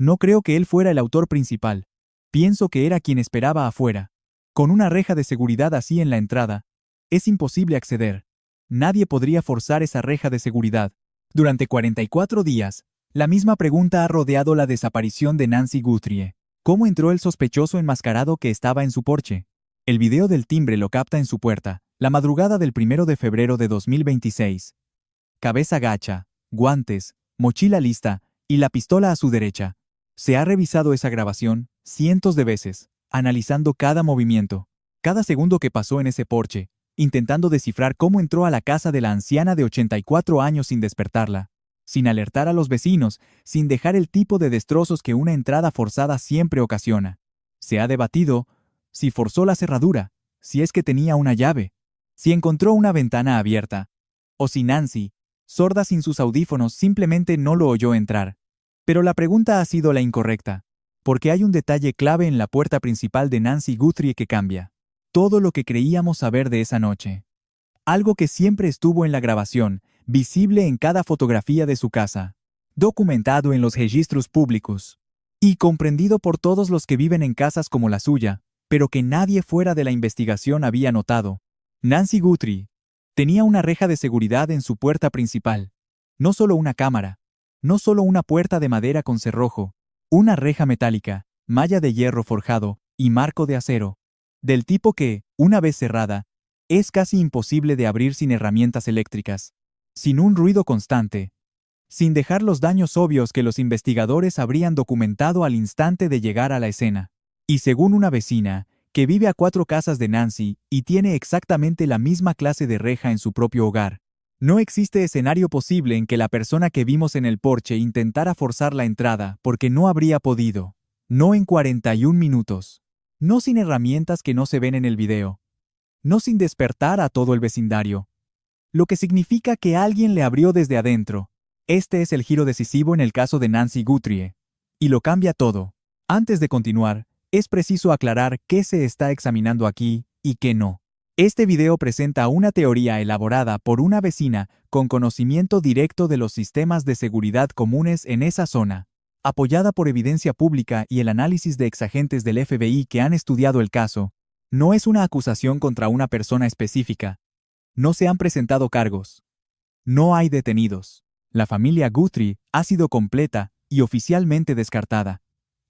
No creo que él fuera el autor principal. Pienso que era quien esperaba afuera. Con una reja de seguridad así en la entrada, es imposible acceder. Nadie podría forzar esa reja de seguridad. Durante 44 días, la misma pregunta ha rodeado la desaparición de Nancy Guthrie. ¿Cómo entró el sospechoso enmascarado que estaba en su porche? El video del timbre lo capta en su puerta, la madrugada del 1 de febrero de 2026. Cabeza gacha, guantes, mochila lista y la pistola a su derecha. Se ha revisado esa grabación cientos de veces, analizando cada movimiento, cada segundo que pasó en ese porche, intentando descifrar cómo entró a la casa de la anciana de 84 años sin despertarla, sin alertar a los vecinos, sin dejar el tipo de destrozos que una entrada forzada siempre ocasiona. Se ha debatido si forzó la cerradura, si es que tenía una llave, si encontró una ventana abierta, o si Nancy, sorda sin sus audífonos, simplemente no lo oyó entrar. Pero la pregunta ha sido la incorrecta, porque hay un detalle clave en la puerta principal de Nancy Guthrie que cambia todo lo que creíamos saber de esa noche. Algo que siempre estuvo en la grabación, visible en cada fotografía de su casa, documentado en los registros públicos, y comprendido por todos los que viven en casas como la suya, pero que nadie fuera de la investigación había notado. Nancy Guthrie tenía una reja de seguridad en su puerta principal. No solo una cámara, no solo una puerta de madera con cerrojo, una reja metálica, malla de hierro forjado y marco de acero, del tipo que, una vez cerrada, es casi imposible de abrir sin herramientas eléctricas, sin un ruido constante, sin dejar los daños obvios que los investigadores habrían documentado al instante de llegar a la escena. Y según una vecina, que vive a 4 casas de Nancy y tiene exactamente la misma clase de reja en su propio hogar, no existe escenario posible en que la persona que vimos en el porche intentara forzar la entrada porque no habría podido. No en 41 minutos. No sin herramientas que no se ven en el video. No sin despertar a todo el vecindario. Lo que significa que alguien le abrió desde adentro. Este es el giro decisivo en el caso de Nancy Guthrie. Y lo cambia todo. Antes de continuar, es preciso aclarar qué se está examinando aquí y qué no. Este video presenta una teoría elaborada por una vecina con conocimiento directo de los sistemas de seguridad comunes en esa zona, apoyada por evidencia pública y el análisis de exagentes del FBI que han estudiado el caso. No es una acusación contra una persona específica. No se han presentado cargos. No hay detenidos. La familia Guthrie ha sido completa y oficialmente descartada.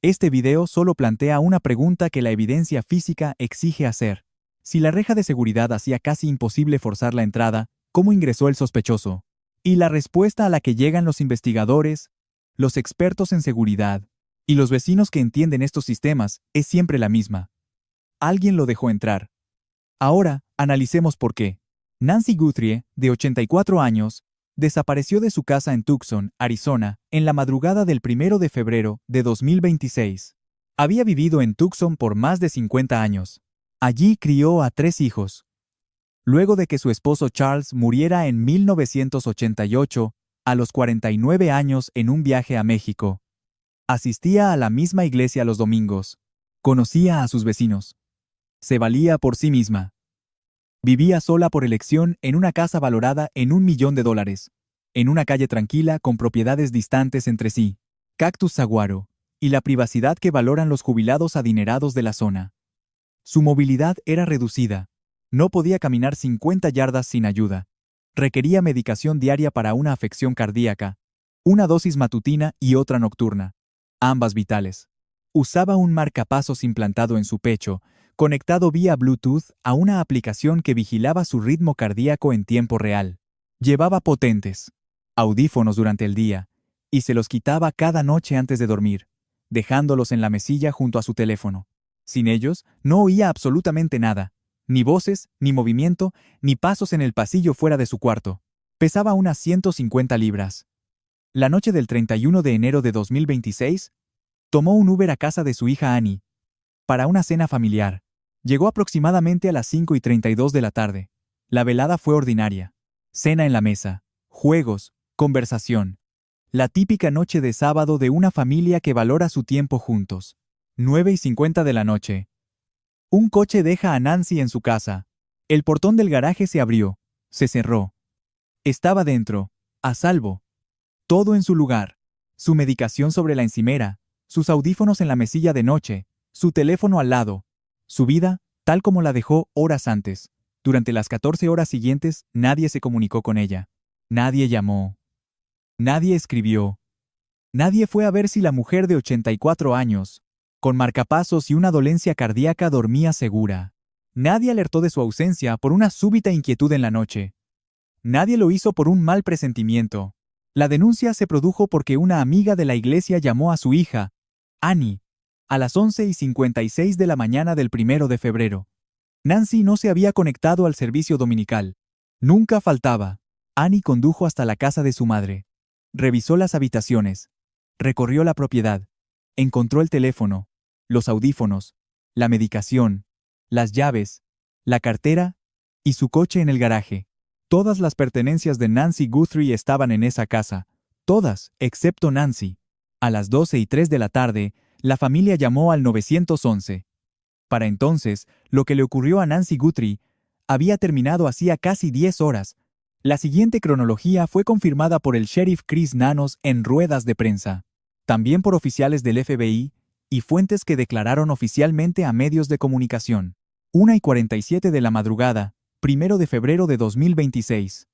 Este video solo plantea una pregunta que la evidencia física exige hacer. Si la reja de seguridad hacía casi imposible forzar la entrada, ¿cómo ingresó el sospechoso? Y la respuesta a la que llegan los investigadores, los expertos en seguridad y los vecinos que entienden estos sistemas es siempre la misma. Alguien lo dejó entrar. Ahora, analicemos por qué. Nancy Guthrie, de 84 años, desapareció de su casa en Tucson, Arizona, en la madrugada del 1 de febrero de 2026. Había vivido en Tucson por más de 50 años. Allí crió a 3 hijos. Luego de que su esposo Charles muriera en 1988, a los 49 años en un viaje a México, asistía a la misma iglesia los domingos. Conocía a sus vecinos. Se valía por sí misma. Vivía sola por elección en una casa valorada en $1 millón, en una calle tranquila con propiedades distantes entre sí, cactus saguaro, y la privacidad que valoran los jubilados adinerados de la zona. Su movilidad era reducida. No podía caminar 50 yardas sin ayuda. Requería medicación diaria para una afección cardíaca, una dosis matutina y otra nocturna, ambas vitales. Usaba un marcapasos implantado en su pecho, conectado vía Bluetooth a una aplicación que vigilaba su ritmo cardíaco en tiempo real. Llevaba potentes audífonos durante el día y se los quitaba cada noche antes de dormir, dejándolos en la mesilla junto a su teléfono. Sin ellos, no oía absolutamente nada, ni voces, ni movimiento, ni pasos en el pasillo fuera de su cuarto. Pesaba unas 150 libras. La noche del 31 de enero de 2026, tomó un Uber a casa de su hija Annie, para una cena familiar. Llegó aproximadamente a las 5:32 de la tarde. La velada fue ordinaria. Cena en la mesa, juegos, conversación. La típica noche de sábado de una familia que valora su tiempo juntos. 9:50 de la noche. Un coche deja a Nancy en su casa. El portón del garaje se abrió, se cerró. Estaba dentro, a salvo. Todo en su lugar. Su medicación sobre la encimera, sus audífonos en la mesilla de noche, su teléfono al lado. Su vida, tal como la dejó horas antes. Durante las 14 horas siguientes, nadie se comunicó con ella. Nadie llamó. Nadie escribió. Nadie fue a ver si la mujer de 84 años, con marcapasos y una dolencia cardíaca, dormía segura. Nadie alertó de su ausencia por una súbita inquietud en la noche. Nadie lo hizo por un mal presentimiento. La denuncia se produjo porque una amiga de la iglesia llamó a su hija, Annie, a las 11:56 de la mañana del 1 de febrero. Nancy no se había conectado al servicio dominical. Nunca faltaba. Annie condujo hasta la casa de su madre. Revisó las habitaciones. Recorrió la propiedad. Encontró el teléfono, los audífonos, la medicación, las llaves, la cartera y su coche en el garaje. Todas las pertenencias de Nancy Guthrie estaban en esa casa. Todas, excepto Nancy. A las 12:03 de la tarde, la familia llamó al 911. Para entonces, lo que le ocurrió a Nancy Guthrie había terminado hacía casi 10 horas. La siguiente cronología fue confirmada por el sheriff Chris Nanos en ruedas de prensa, también por oficiales del FBI y fuentes que declararon oficialmente a medios de comunicación. 1:47 de la madrugada, 1 de febrero de 2026.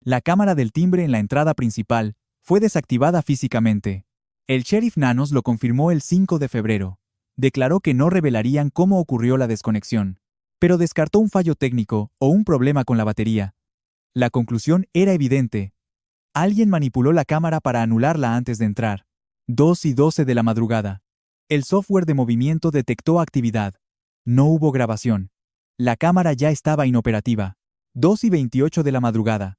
La cámara del timbre en la entrada principal fue desactivada físicamente. El sheriff Nanos lo confirmó el 5 de febrero. Declaró que no revelarían cómo ocurrió la desconexión, pero descartó un fallo técnico o un problema con la batería. La conclusión era evidente. Alguien manipuló la cámara para anularla antes de entrar. 2:12 de la madrugada. El software de movimiento detectó actividad. No hubo grabación. La cámara ya estaba inoperativa. 2:28 de la madrugada.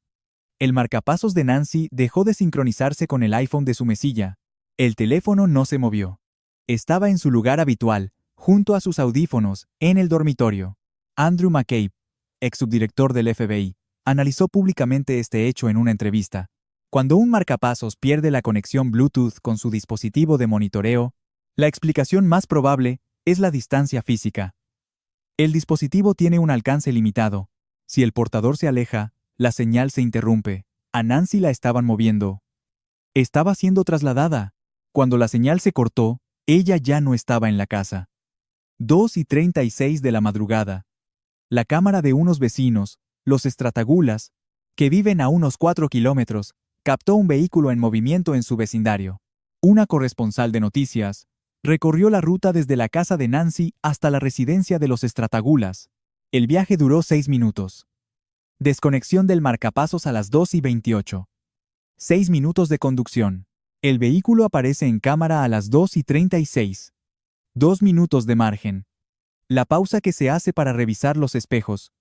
El marcapasos de Nancy dejó de sincronizarse con el iPhone de su mesilla. El teléfono no se movió. Estaba en su lugar habitual, junto a sus audífonos, en el dormitorio. Andrew McCabe, ex subdirector del FBI, analizó públicamente este hecho en una entrevista. Cuando un marcapasos pierde la conexión Bluetooth con su dispositivo de monitoreo, la explicación más probable es la distancia física. El dispositivo tiene un alcance limitado. Si el portador se aleja, la señal se interrumpe. A Nancy la estaban moviendo. Estaba siendo trasladada. Cuando la señal se cortó, ella ya no estaba en la casa. 2:36 de la madrugada. La cámara de unos vecinos, los Stratagulas, que viven a unos 4 kilómetros, captó un vehículo en movimiento en su vecindario. Una corresponsal de noticias recorrió la ruta desde la casa de Nancy hasta la residencia de los Stratagulas. El viaje duró 6 minutos. Desconexión del marcapasos a las 2:28. 6 minutos de conducción. El vehículo aparece en cámara a las 2:36. 2 minutos de margen. La pausa que se hace para revisar los espejos,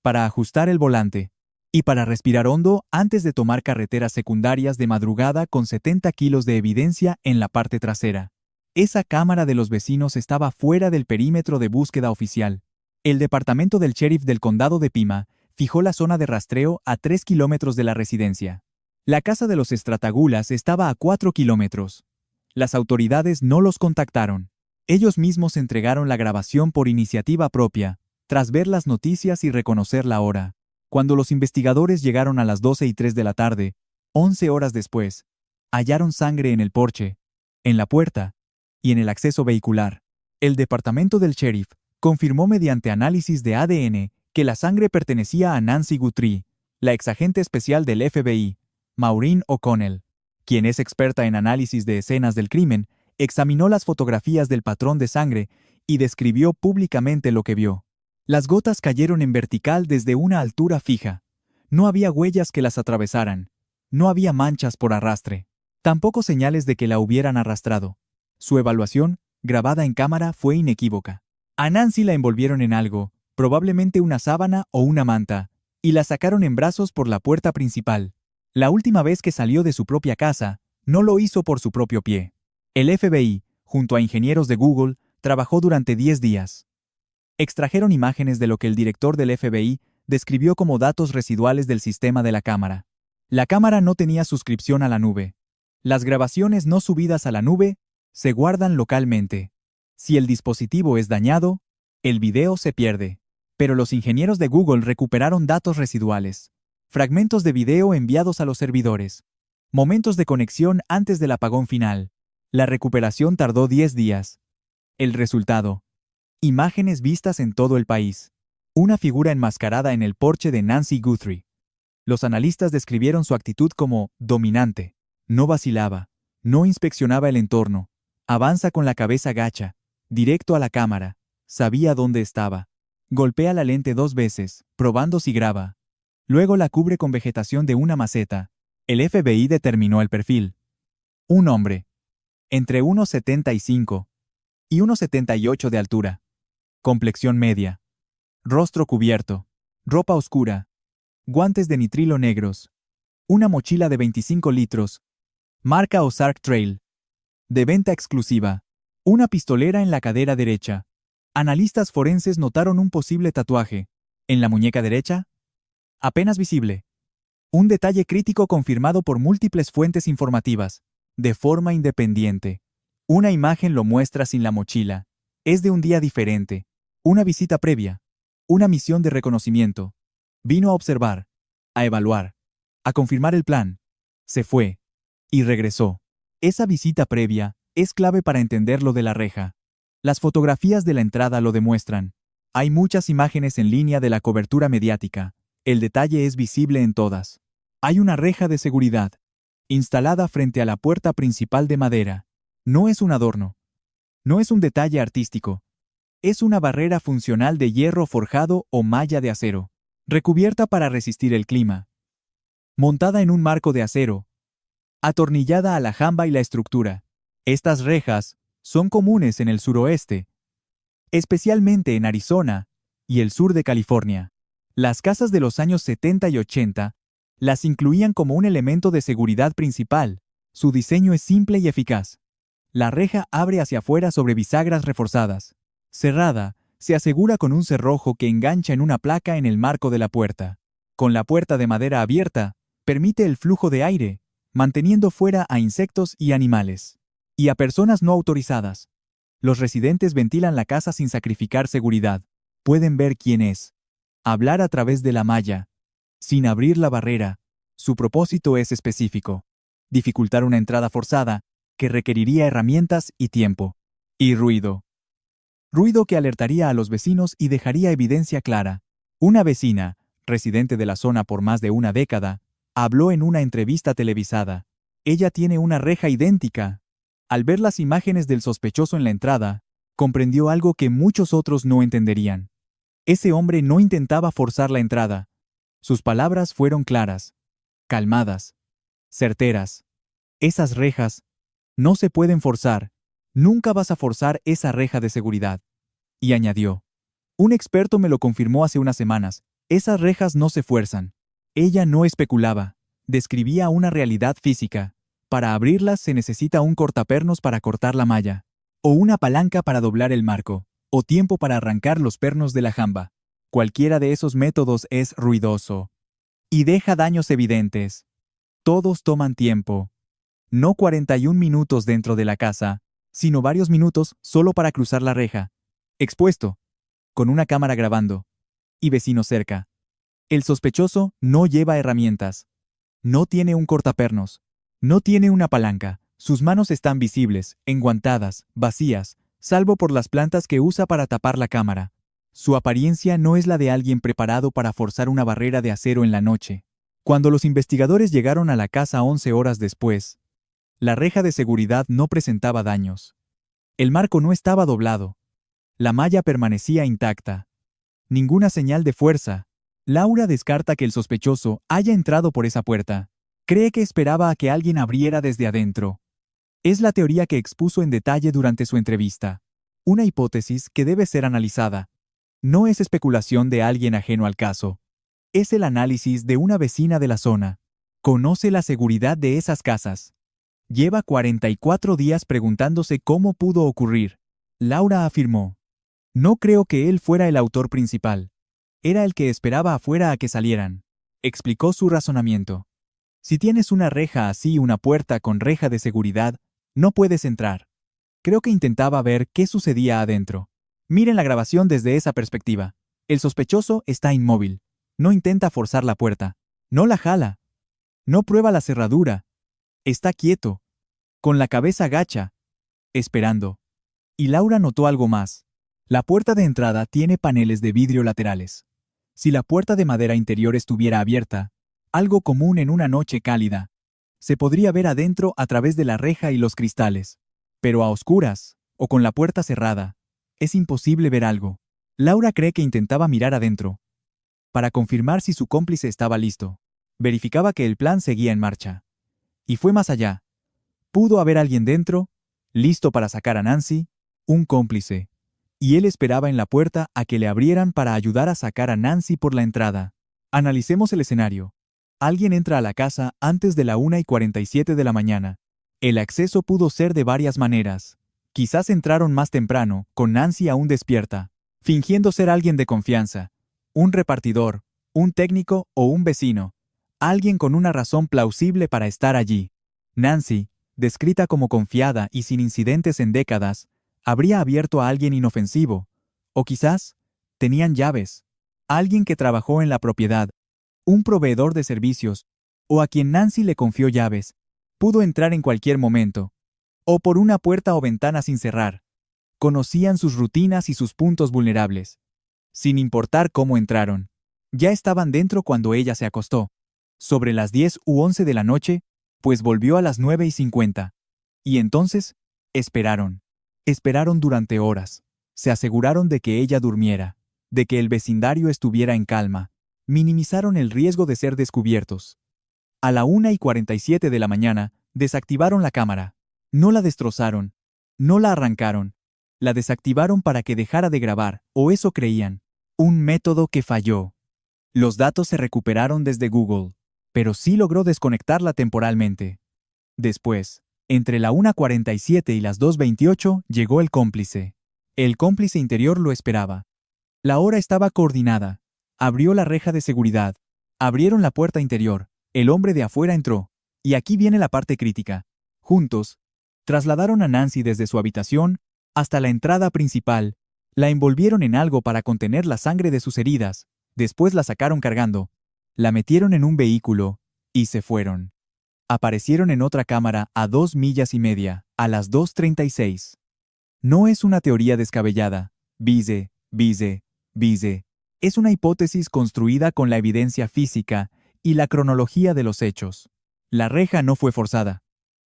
para ajustar el volante y para respirar hondo antes de tomar carreteras secundarias de madrugada con 70 kilos de evidencia en la parte trasera. Esa cámara de los vecinos estaba fuera del perímetro de búsqueda oficial. El departamento del sheriff del condado de Pima fijó la zona de rastreo a 3 kilómetros de la residencia. La casa de los Stratagulas estaba a 4 kilómetros. Las autoridades no los contactaron. Ellos mismos entregaron la grabación por iniciativa propia, tras ver las noticias y reconocer la hora. Cuando los investigadores llegaron a las 12:03 de la tarde, 11 horas después, hallaron sangre en el porche, en la puerta y en el acceso vehicular. El departamento del sheriff confirmó mediante análisis de ADN que la sangre pertenecía a Nancy Guthrie, la exagente especial del FBI, Maureen O'Connell, quien es experta en análisis de escenas del crimen, examinó las fotografías del patrón de sangre y describió públicamente lo que vio. Las gotas cayeron en vertical desde una altura fija. No había huellas que las atravesaran. No había manchas por arrastre. Tampoco señales de que la hubieran arrastrado. Su evaluación, grabada en cámara, fue inequívoca. A Nancy la envolvieron en algo, probablemente una sábana o una manta, y la sacaron en brazos por la puerta principal. La última vez que salió de su propia casa, no lo hizo por su propio pie. El FBI, junto a ingenieros de Google, trabajó durante 10 días. Extrajeron imágenes de lo que el director del FBI describió como datos residuales del sistema de la cámara. La cámara no tenía suscripción a la nube. Las grabaciones no subidas a la nube se guardan localmente. Si el dispositivo es dañado, el video se pierde. Pero los ingenieros de Google recuperaron datos residuales. Fragmentos de video enviados a los servidores. Momentos de conexión antes del apagón final. La recuperación tardó 10 días. El resultado. Imágenes vistas en todo el país. Una figura enmascarada en el porche de Nancy Guthrie. Los analistas describieron su actitud como dominante. No vacilaba, no inspeccionaba el entorno. Avanza con la cabeza gacha, directo a la cámara. Sabía dónde estaba. Golpea la lente 2 veces, probando si graba. Luego la cubre con vegetación de una maceta. El FBI determinó el perfil. Un hombre. Entre 1,75 y 1,78 de altura. Complexión media. Rostro cubierto. Ropa oscura. Guantes de nitrilo negros. Una mochila de 25 litros. Marca Ozark Trail. De venta exclusiva. Una pistolera en la cadera derecha. Analistas forenses notaron un posible tatuaje. ¿En la muñeca derecha? Apenas visible. Un detalle crítico confirmado por múltiples fuentes informativas. De forma independiente. Una imagen lo muestra sin la mochila. Es de un día diferente. Una visita previa. Una misión de reconocimiento. Vino a observar. A evaluar. A confirmar el plan. Se fue. Y regresó. Esa visita previa es clave para entender lo de la reja. Las fotografías de la entrada lo demuestran. Hay muchas imágenes en línea de la cobertura mediática. El detalle es visible en todas. Hay una reja de seguridad, instalada frente a la puerta principal de madera. No es un adorno. No es un detalle artístico. Es una barrera funcional de hierro forjado o malla de acero, recubierta para resistir el clima. Montada en un marco de acero, atornillada a la jamba y la estructura. Estas rejas son comunes en el suroeste, especialmente en Arizona y el sur de California. Las casas de los años 70 y 80 las incluían como un elemento de seguridad principal. Su diseño es simple y eficaz. La reja abre hacia afuera sobre bisagras reforzadas. Cerrada, se asegura con un cerrojo que engancha en una placa en el marco de la puerta. Con la puerta de madera abierta, permite el flujo de aire, manteniendo fuera a insectos y animales. Y a personas no autorizadas. Los residentes ventilan la casa sin sacrificar seguridad. Pueden ver quién es. Hablar a través de la malla. Sin abrir la barrera. Su propósito es específico. Dificultar una entrada forzada, que requeriría herramientas y tiempo. Y ruido. Ruido que alertaría a los vecinos y dejaría evidencia clara. Una vecina, residente de la zona por más de una década, habló en una entrevista televisada. Ella tiene una reja idéntica. Al ver las imágenes del sospechoso en la entrada, comprendió algo que muchos otros no entenderían. Ese hombre no intentaba forzar la entrada. Sus palabras fueron claras, calmadas, certeras. Esas rejas no se pueden forzar. Nunca vas a forzar esa reja de seguridad. Y añadió. Un experto me lo confirmó hace unas semanas. Esas rejas no se fuerzan. Ella no especulaba. Describía una realidad física. Para abrirlas se necesita un cortapernos para cortar la malla. O una palanca para doblar el marco. O tiempo para arrancar los pernos de la jamba. Cualquiera de esos métodos es ruidoso. Y deja daños evidentes. Todos toman tiempo. No 41 minutos dentro de la casa, sino varios minutos solo para cruzar la reja. Expuesto. Con una cámara grabando. Y vecinos cerca. El sospechoso no lleva herramientas. No tiene un cortapernos. No tiene una palanca. Sus manos están visibles, enguantadas, vacías, salvo por las plantas que usa para tapar la cámara. Su apariencia no es la de alguien preparado para forzar una barrera de acero en la noche. Cuando los investigadores llegaron a la casa 11 horas después, la reja de seguridad no presentaba daños. El marco no estaba doblado. La malla permanecía intacta. Ninguna señal de fuerza. Laura descarta que el sospechoso haya entrado por esa puerta. Cree que esperaba a que alguien abriera desde adentro. Es la teoría que expuso en detalle durante su entrevista. Una hipótesis que debe ser analizada. No es especulación de alguien ajeno al caso. Es el análisis de una vecina de la zona. Conoce la seguridad de esas casas. Lleva 44 días preguntándose cómo pudo ocurrir. Laura afirmó. No creo que él fuera el autor principal. Era el que esperaba afuera a que salieran. Explicó su razonamiento. Si tienes una reja así, una puerta con reja de seguridad, no puedes entrar. Creo que intentaba ver qué sucedía adentro. Miren la grabación desde esa perspectiva. El sospechoso está inmóvil. No intenta forzar la puerta. No la jala. No prueba la cerradura. Está quieto. Con la cabeza gacha. esperando. Y Laura notó algo más. La puerta de entrada tiene paneles de vidrio laterales. Si la puerta de madera interior estuviera abierta, algo común en una noche cálida, se podría ver adentro a través de la reja y los cristales. Pero a oscuras, o con la puerta cerrada, es imposible ver algo. Laura cree que intentaba mirar adentro, para confirmar si su cómplice estaba listo. Verificaba que el plan seguía en marcha. Y fue más allá. Pudo haber alguien dentro, listo para sacar a Nancy, un cómplice. Y él esperaba en la puerta a que le abrieran para ayudar a sacar a Nancy por la entrada. Analicemos el escenario. Alguien entra a la casa antes de la 1:47 de la mañana. El acceso pudo ser de varias maneras. Quizás entraron más temprano, con Nancy aún despierta, fingiendo ser alguien de confianza. Un repartidor, un técnico o un vecino. Alguien con una razón plausible para estar allí. Nancy, descrita como confiada y sin incidentes en décadas, habría abierto a alguien inofensivo. O quizás, tenían llaves. Alguien que trabajó en la propiedad, un proveedor de servicios, o a quien Nancy le confió llaves, pudo entrar en cualquier momento, o por una puerta o ventana sin cerrar. Conocían sus rutinas y sus puntos vulnerables. Sin importar cómo entraron, ya estaban dentro cuando ella se acostó. Sobre las 10 u 11 de la noche, pues volvió a las 9:50. Y entonces, esperaron. Esperaron durante horas. Se aseguraron de que ella durmiera, de que el vecindario estuviera en calma. Minimizaron el riesgo de ser descubiertos. A la 1:47 de la mañana, desactivaron la cámara. No la destrozaron. No la arrancaron. La desactivaron para que dejara de grabar, o eso creían. Un método que falló. Los datos se recuperaron desde Google, pero sí logró desconectarla temporalmente. Después, entre la 1:47 y las 2:28, llegó el cómplice. El cómplice interior lo esperaba. La hora estaba coordinada. Abrió la reja de seguridad. Abrieron la puerta interior. El hombre de afuera entró. Y aquí viene la parte crítica. Juntos, trasladaron a Nancy desde su habitación hasta la entrada principal. La envolvieron en algo para contener la sangre de sus heridas. Después la sacaron cargando. La metieron en un vehículo y se fueron. Aparecieron en otra cámara a 2,5 millas, a las 2:36. No es una teoría descabellada. Vise. Es una hipótesis construida con la evidencia física y la cronología de los hechos. La reja no fue forzada.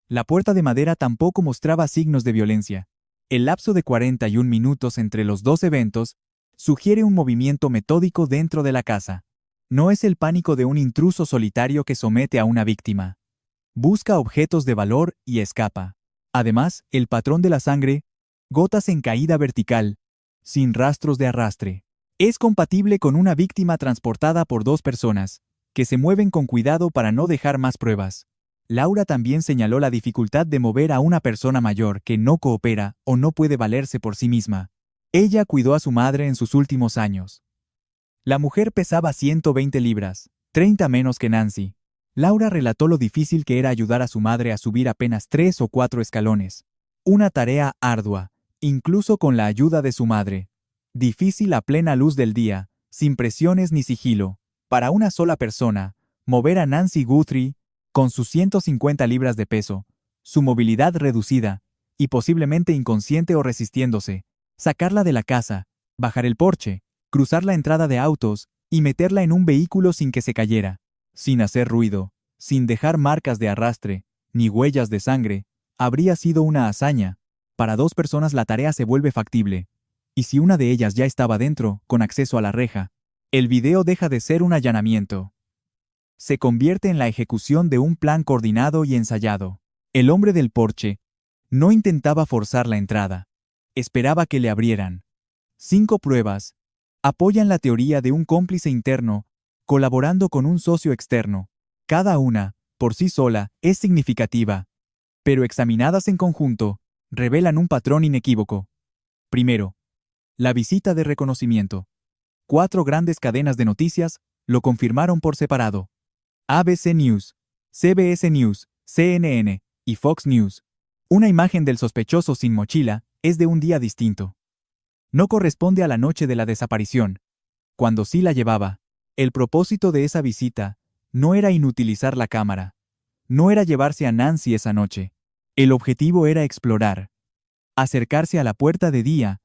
La puerta de madera tampoco mostraba signos de violencia. El lapso de 41 minutos entre los dos eventos sugiere un movimiento metódico dentro de la casa. No es el pánico de un intruso solitario que somete a una víctima. Busca objetos de valor y escapa. Además, el patrón de la sangre, gotas en caída vertical, sin rastros de arrastre, es compatible con una víctima transportada por dos personas, que se mueven con cuidado para no dejar más pruebas. Laura también señaló la dificultad de mover a una persona mayor que no coopera o no puede valerse por sí misma. Ella cuidó a su madre en sus últimos años. La mujer pesaba 120 libras, 30 menos que Nancy. Laura relató lo difícil que era ayudar a su madre a subir apenas 3 o 4 escalones. Una tarea ardua, incluso con la ayuda de su madre. Difícil a plena luz del día, sin presiones ni sigilo. Para una sola persona, mover a Nancy Guthrie, con sus 150 libras de peso, su movilidad reducida, y posiblemente inconsciente o resistiéndose, sacarla de la casa, bajar el porche, cruzar la entrada de autos y meterla en un vehículo sin que se cayera, sin hacer ruido, sin dejar marcas de arrastre, ni huellas de sangre, habría sido una hazaña. Para dos personas la tarea se vuelve factible. Y si una de ellas ya estaba dentro, con acceso a la reja, el video deja de ser un allanamiento. Se convierte en la ejecución de un plan coordinado y ensayado. El hombre del porche no intentaba forzar la entrada. Esperaba que le abrieran. 5 pruebas apoyan la teoría de un cómplice interno colaborando con un socio externo. Cada una, por sí sola, es significativa, pero examinadas en conjunto, revelan un patrón inequívoco. Primero, la visita de reconocimiento. 4 grandes cadenas de noticias lo confirmaron por separado. ABC News, CBS News, CNN y Fox News. Una imagen del sospechoso sin mochila es de un día distinto. No corresponde a la noche de la desaparición, cuando sí la llevaba. El propósito de esa visita no era inutilizar la cámara. No era llevarse a Nancy esa noche. El objetivo era explorar acercarse a la puerta de día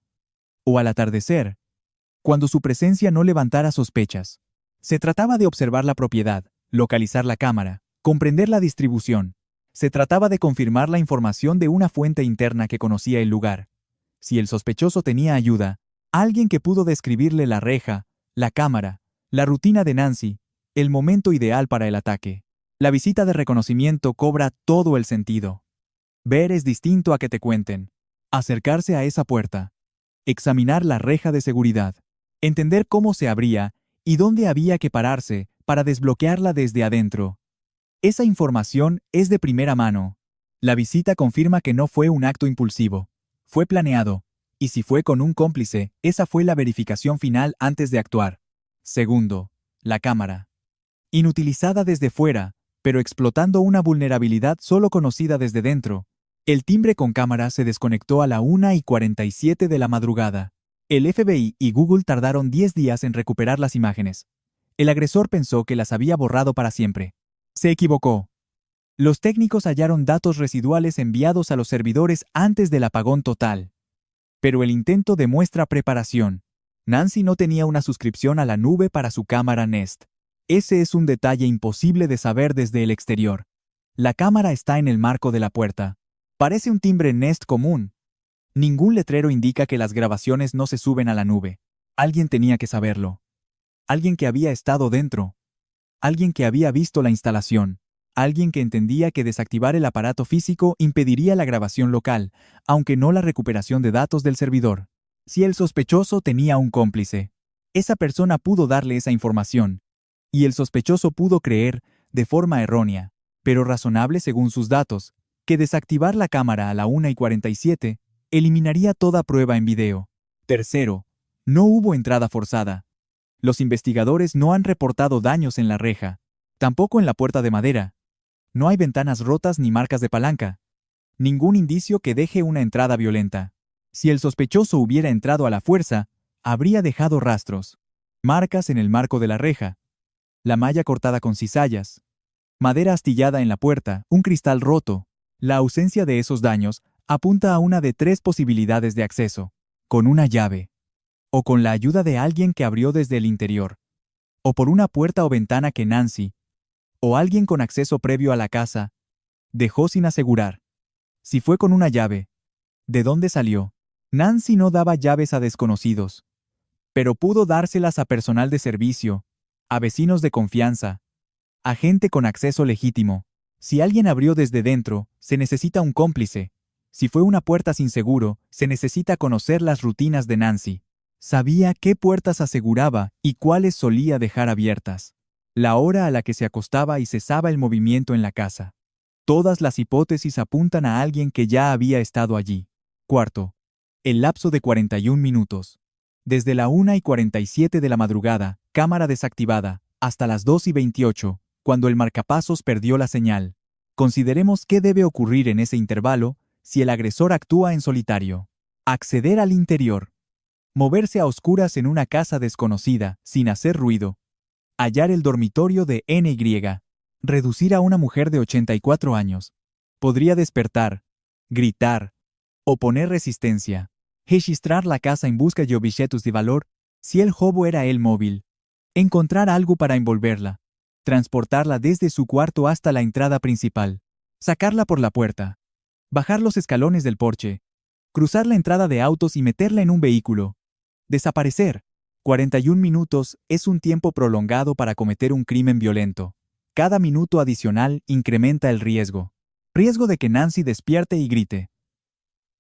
o al atardecer, cuando su presencia no levantara sospechas. Se trataba de observar la propiedad, localizar la cámara, comprender la distribución. Se trataba de confirmar la información de una fuente interna que conocía el lugar. Si el sospechoso tenía ayuda, alguien que pudo describirle la reja, la cámara, la rutina de Nancy, el momento ideal para el ataque. La visita de reconocimiento cobra todo el sentido. Ver es distinto a que te cuenten. Acercarse a esa puerta. Examinar la reja de seguridad. Entender cómo se abría y dónde había que pararse para desbloquearla desde adentro. Esa información es de primera mano. La visita confirma que no fue un acto impulsivo. Fue planeado. Y si fue con un cómplice, esa fue la verificación final antes de actuar. Segundo, la cámara. Inutilizada desde fuera, pero explotando una vulnerabilidad solo conocida desde dentro. El timbre con cámara se desconectó a la 1:47 de la madrugada. El FBI y Google tardaron 10 días en recuperar las imágenes. El agresor pensó que las había borrado para siempre. Se equivocó. Los técnicos hallaron datos residuales enviados a los servidores antes del apagón total. Pero el intento demuestra preparación. Nancy no tenía una suscripción a la nube para su cámara Nest. Ese es un detalle imposible de saber desde el exterior. La cámara está en el marco de la puerta. Parece un timbre Nest común. Ningún letrero indica que las grabaciones no se suben a la nube. Alguien tenía que saberlo. Alguien que había estado dentro. Alguien que había visto la instalación. Alguien que entendía que desactivar el aparato físico impediría la grabación local, aunque no la recuperación de datos del servidor. Si el sospechoso tenía un cómplice, esa persona pudo darle esa información, y el sospechoso pudo creer, de forma errónea, pero razonable según sus datos, que desactivar la cámara a la 1:47 eliminaría toda prueba en video. Tercero, no hubo entrada forzada. Los investigadores no han reportado daños en la reja, tampoco en la puerta de madera. No hay ventanas rotas ni marcas de palanca. Ningún indicio que deje una entrada violenta. Si el sospechoso hubiera entrado a la fuerza, habría dejado rastros. Marcas en el marco de la reja. La malla cortada con cizallas. Madera astillada en la puerta, un cristal roto. La ausencia de esos daños apunta a una de 3 posibilidades de acceso. Con una llave. O con la ayuda de alguien que abrió desde el interior. O por una puerta o ventana que Nancy, o alguien con acceso previo a la casa, dejó sin asegurar. Si fue con una llave, ¿de dónde salió? Nancy no daba llaves a desconocidos, pero pudo dárselas a personal de servicio, a vecinos de confianza, a gente con acceso legítimo. Si alguien abrió desde dentro, se necesita un cómplice. Si fue una puerta sin seguro, se necesita conocer las rutinas de Nancy. Sabía qué puertas aseguraba y cuáles solía dejar abiertas. La hora a la que se acostaba y cesaba el movimiento en la casa. Todas las hipótesis apuntan a alguien que ya había estado allí. Cuarto, el lapso de 41 minutos. Desde la 1:47 de la madrugada, cámara desactivada, hasta las 2:28, cuando el marcapasos perdió la señal. Consideremos qué debe ocurrir en ese intervalo si el agresor actúa en solitario. Acceder al interior. Moverse a oscuras en una casa desconocida, sin hacer ruido. Hallar el dormitorio de NY. Reducir a una mujer de 84 años. Podría despertar, gritar, o poner resistencia. Registrar la casa en busca de objetos de valor, si el robo era el móvil. Encontrar algo para envolverla. Transportarla desde su cuarto hasta la entrada principal. Sacarla por la puerta. Bajar los escalones del porche. Cruzar la entrada de autos y meterla en un vehículo. Desaparecer. 41 minutos es un tiempo prolongado para cometer un crimen violento. Cada minuto adicional incrementa el riesgo. Riesgo de que Nancy despierte y grite.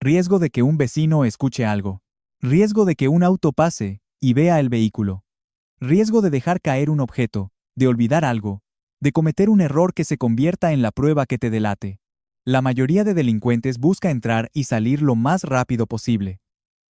Riesgo de que un vecino escuche algo. Riesgo de que un auto pase y vea el vehículo. Riesgo de dejar caer un objeto, de olvidar algo, de cometer un error que se convierta en la prueba que te delate. La mayoría de delincuentes busca entrar y salir lo más rápido posible.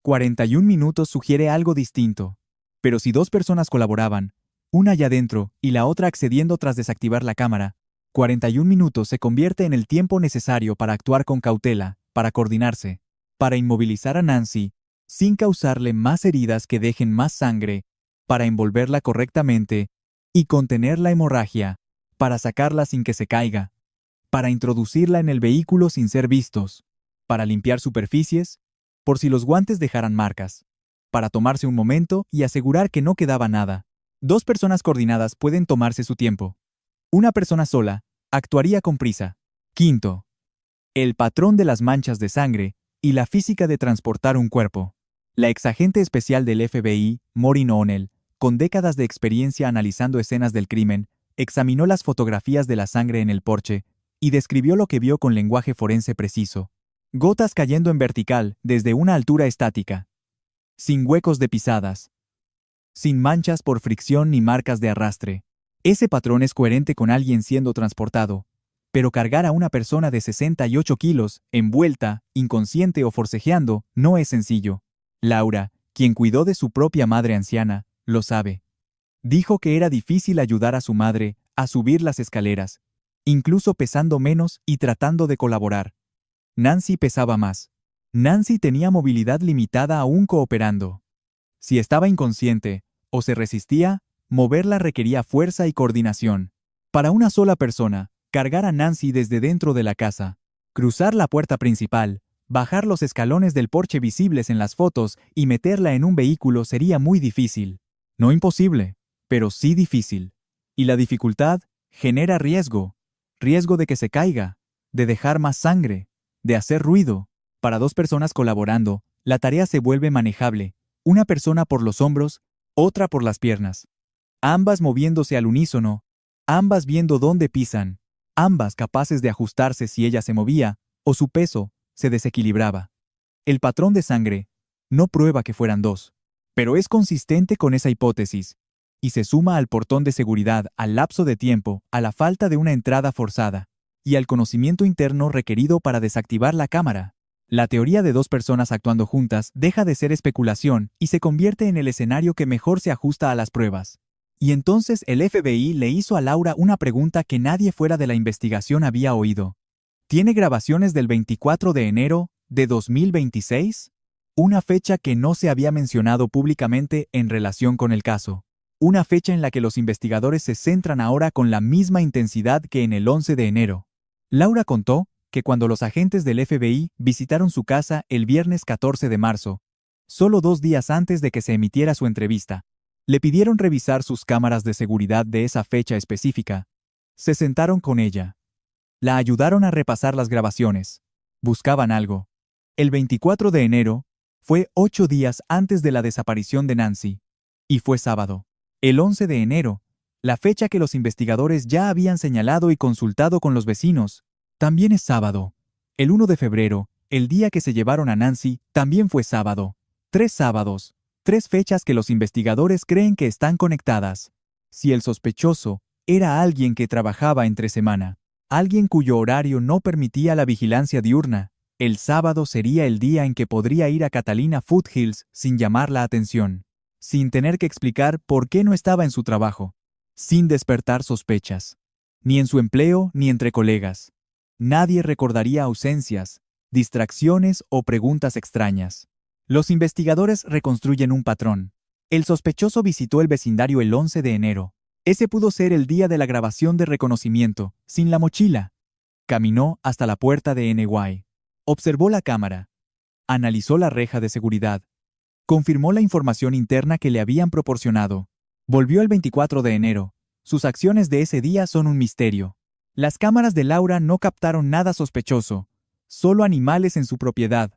41 minutos sugiere algo distinto. Pero si 2 personas colaboraban, una allá adentro y la otra accediendo tras desactivar la cámara, 41 minutos se convierte en el tiempo necesario para actuar con cautela, para coordinarse, para inmovilizar a Nancy, sin causarle más heridas que dejen más sangre, para envolverla correctamente y contener la hemorragia, para sacarla sin que se caiga, para introducirla en el vehículo sin ser vistos, para limpiar superficies por si los guantes dejaran marcas, para tomarse un momento y asegurar que no quedaba nada. Dos personas coordinadas pueden tomarse su tiempo. Una persona sola actuaría con prisa. Quinto, el patrón de las manchas de sangre y la física de transportar un cuerpo. La exagente especial del FBI, Maureen O'Neill, con décadas de experiencia analizando escenas del crimen, examinó las fotografías de la sangre en el porche y describió lo que vio con lenguaje forense preciso. Gotas cayendo en vertical desde una altura estática, sin huecos de pisadas, sin manchas por fricción ni marcas de arrastre. Ese patrón es coherente con alguien siendo transportado, pero cargar a una persona de 68 kilos, envuelta, inconsciente o forcejeando, no es sencillo. Laura, quien cuidó de su propia madre anciana, lo sabe. Dijo que era difícil ayudar a su madre a subir las escaleras, incluso pesando menos y tratando de colaborar. Nancy pesaba más. Nancy tenía movilidad limitada aún cooperando. Si estaba inconsciente o se resistía, moverla requería fuerza y coordinación. Para una sola persona, cargar a Nancy desde dentro de la casa, cruzar la puerta principal, bajar los escalones del porche visibles en las fotos y meterla en un vehículo sería muy difícil. No imposible, pero sí difícil. Y la dificultad genera riesgo. Riesgo de que se caiga, de dejar más sangre, de hacer ruido. Para dos personas colaborando, la tarea se vuelve manejable. Una persona por los hombros, otra por las piernas. Ambas moviéndose al unísono, ambas viendo dónde pisan, ambas capaces de ajustarse si ella se movía o su peso se desequilibraba. El patrón de sangre no prueba que fueran dos, pero es consistente con esa hipótesis y se suma al portón de seguridad, al lapso de tiempo, a la falta de una entrada forzada y al conocimiento interno requerido para desactivar la cámara. La teoría de dos personas actuando juntas deja de ser especulación y se convierte en el escenario que mejor se ajusta a las pruebas. Y entonces el FBI le hizo a Laura una pregunta que nadie fuera de la investigación había oído. ¿Tiene grabaciones del 24 de enero de 2026? Una fecha que no se había mencionado públicamente en relación con el caso. Una fecha en la que los investigadores se centran ahora con la misma intensidad que en el 11 de enero. Laura contó que cuando los agentes del FBI visitaron su casa el viernes 14 de marzo, solo 2 días antes de que se emitiera su entrevista, le pidieron revisar sus cámaras de seguridad de esa fecha específica. Se sentaron con ella. La ayudaron a repasar las grabaciones. Buscaban algo. El 24 de enero fue 8 días antes de la desaparición de Nancy. Y fue sábado. El 11 de enero, la fecha que los investigadores ya habían señalado y consultado con los vecinos, también es sábado. El 1 de febrero, el día que se llevaron a Nancy, también fue sábado. 3 sábados. 3 fechas que los investigadores creen que están conectadas. Si el sospechoso era alguien que trabajaba entre semana, alguien cuyo horario no permitía la vigilancia diurna, el sábado sería el día en que podría ir a Catalina Foothills sin llamar la atención, sin tener que explicar por qué no estaba en su trabajo, sin despertar sospechas, ni en su empleo ni entre colegas. Nadie recordaría ausencias, distracciones o preguntas extrañas. Los investigadores reconstruyen un patrón. El sospechoso visitó el vecindario el 11 de enero. Ese pudo ser el día de la grabación de reconocimiento, sin la mochila. Caminó hasta la puerta de NY. Observó la cámara. Analizó la reja de seguridad. Confirmó la información interna que le habían proporcionado. Volvió el 24 de enero. Sus acciones de ese día son un misterio. Las cámaras de Laura no captaron nada sospechoso, solo animales en su propiedad.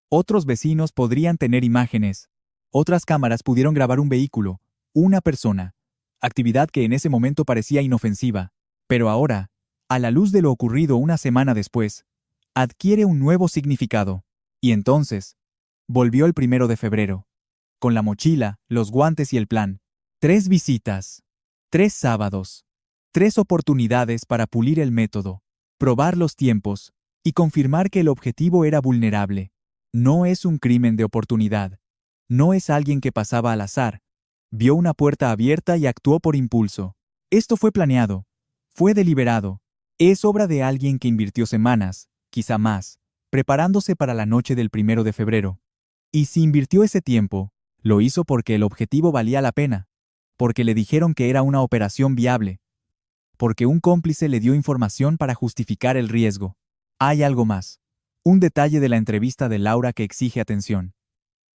Otros vecinos podrían tener imágenes. Otras cámaras pudieron grabar un vehículo, una persona, actividad que en ese momento parecía inofensiva, pero ahora, a la luz de lo ocurrido una semana después, adquiere un nuevo significado. Y entonces, volvió el 1 de febrero, con la mochila, los guantes y el plan. 3 visitas, 3 sábados, 3 oportunidades para pulir el método, probar los tiempos y confirmar que el objetivo era vulnerable. No es un crimen de oportunidad. No es alguien que pasaba al azar. Vio una puerta abierta y actuó por impulso. Esto fue planeado. Fue deliberado. Es obra de alguien que invirtió semanas, quizá más, preparándose para la noche del 1 de febrero. Y si invirtió ese tiempo, lo hizo porque el objetivo valía la pena, porque le dijeron que era una operación viable, porque un cómplice le dio información para justificar el riesgo. Hay algo más. Un detalle de la entrevista de Laura que exige atención.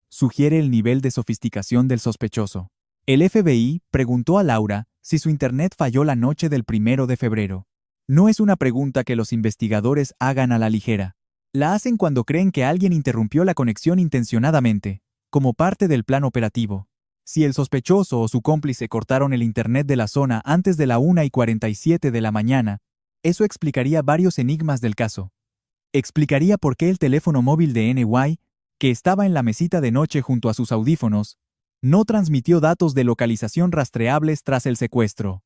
Sugiere el nivel de sofisticación del sospechoso. El FBI preguntó a Laura si su internet falló la noche del 1 de febrero. No es una pregunta que los investigadores hagan a la ligera. La hacen cuando creen que alguien interrumpió la conexión intencionadamente, como parte del plan operativo. Si el sospechoso o su cómplice cortaron el internet de la zona antes de la 1:47 de la mañana, eso explicaría varios enigmas del caso. Explicaría por qué el teléfono móvil de NY, que estaba en la mesita de noche junto a sus audífonos, no transmitió datos de localización rastreables tras el secuestro.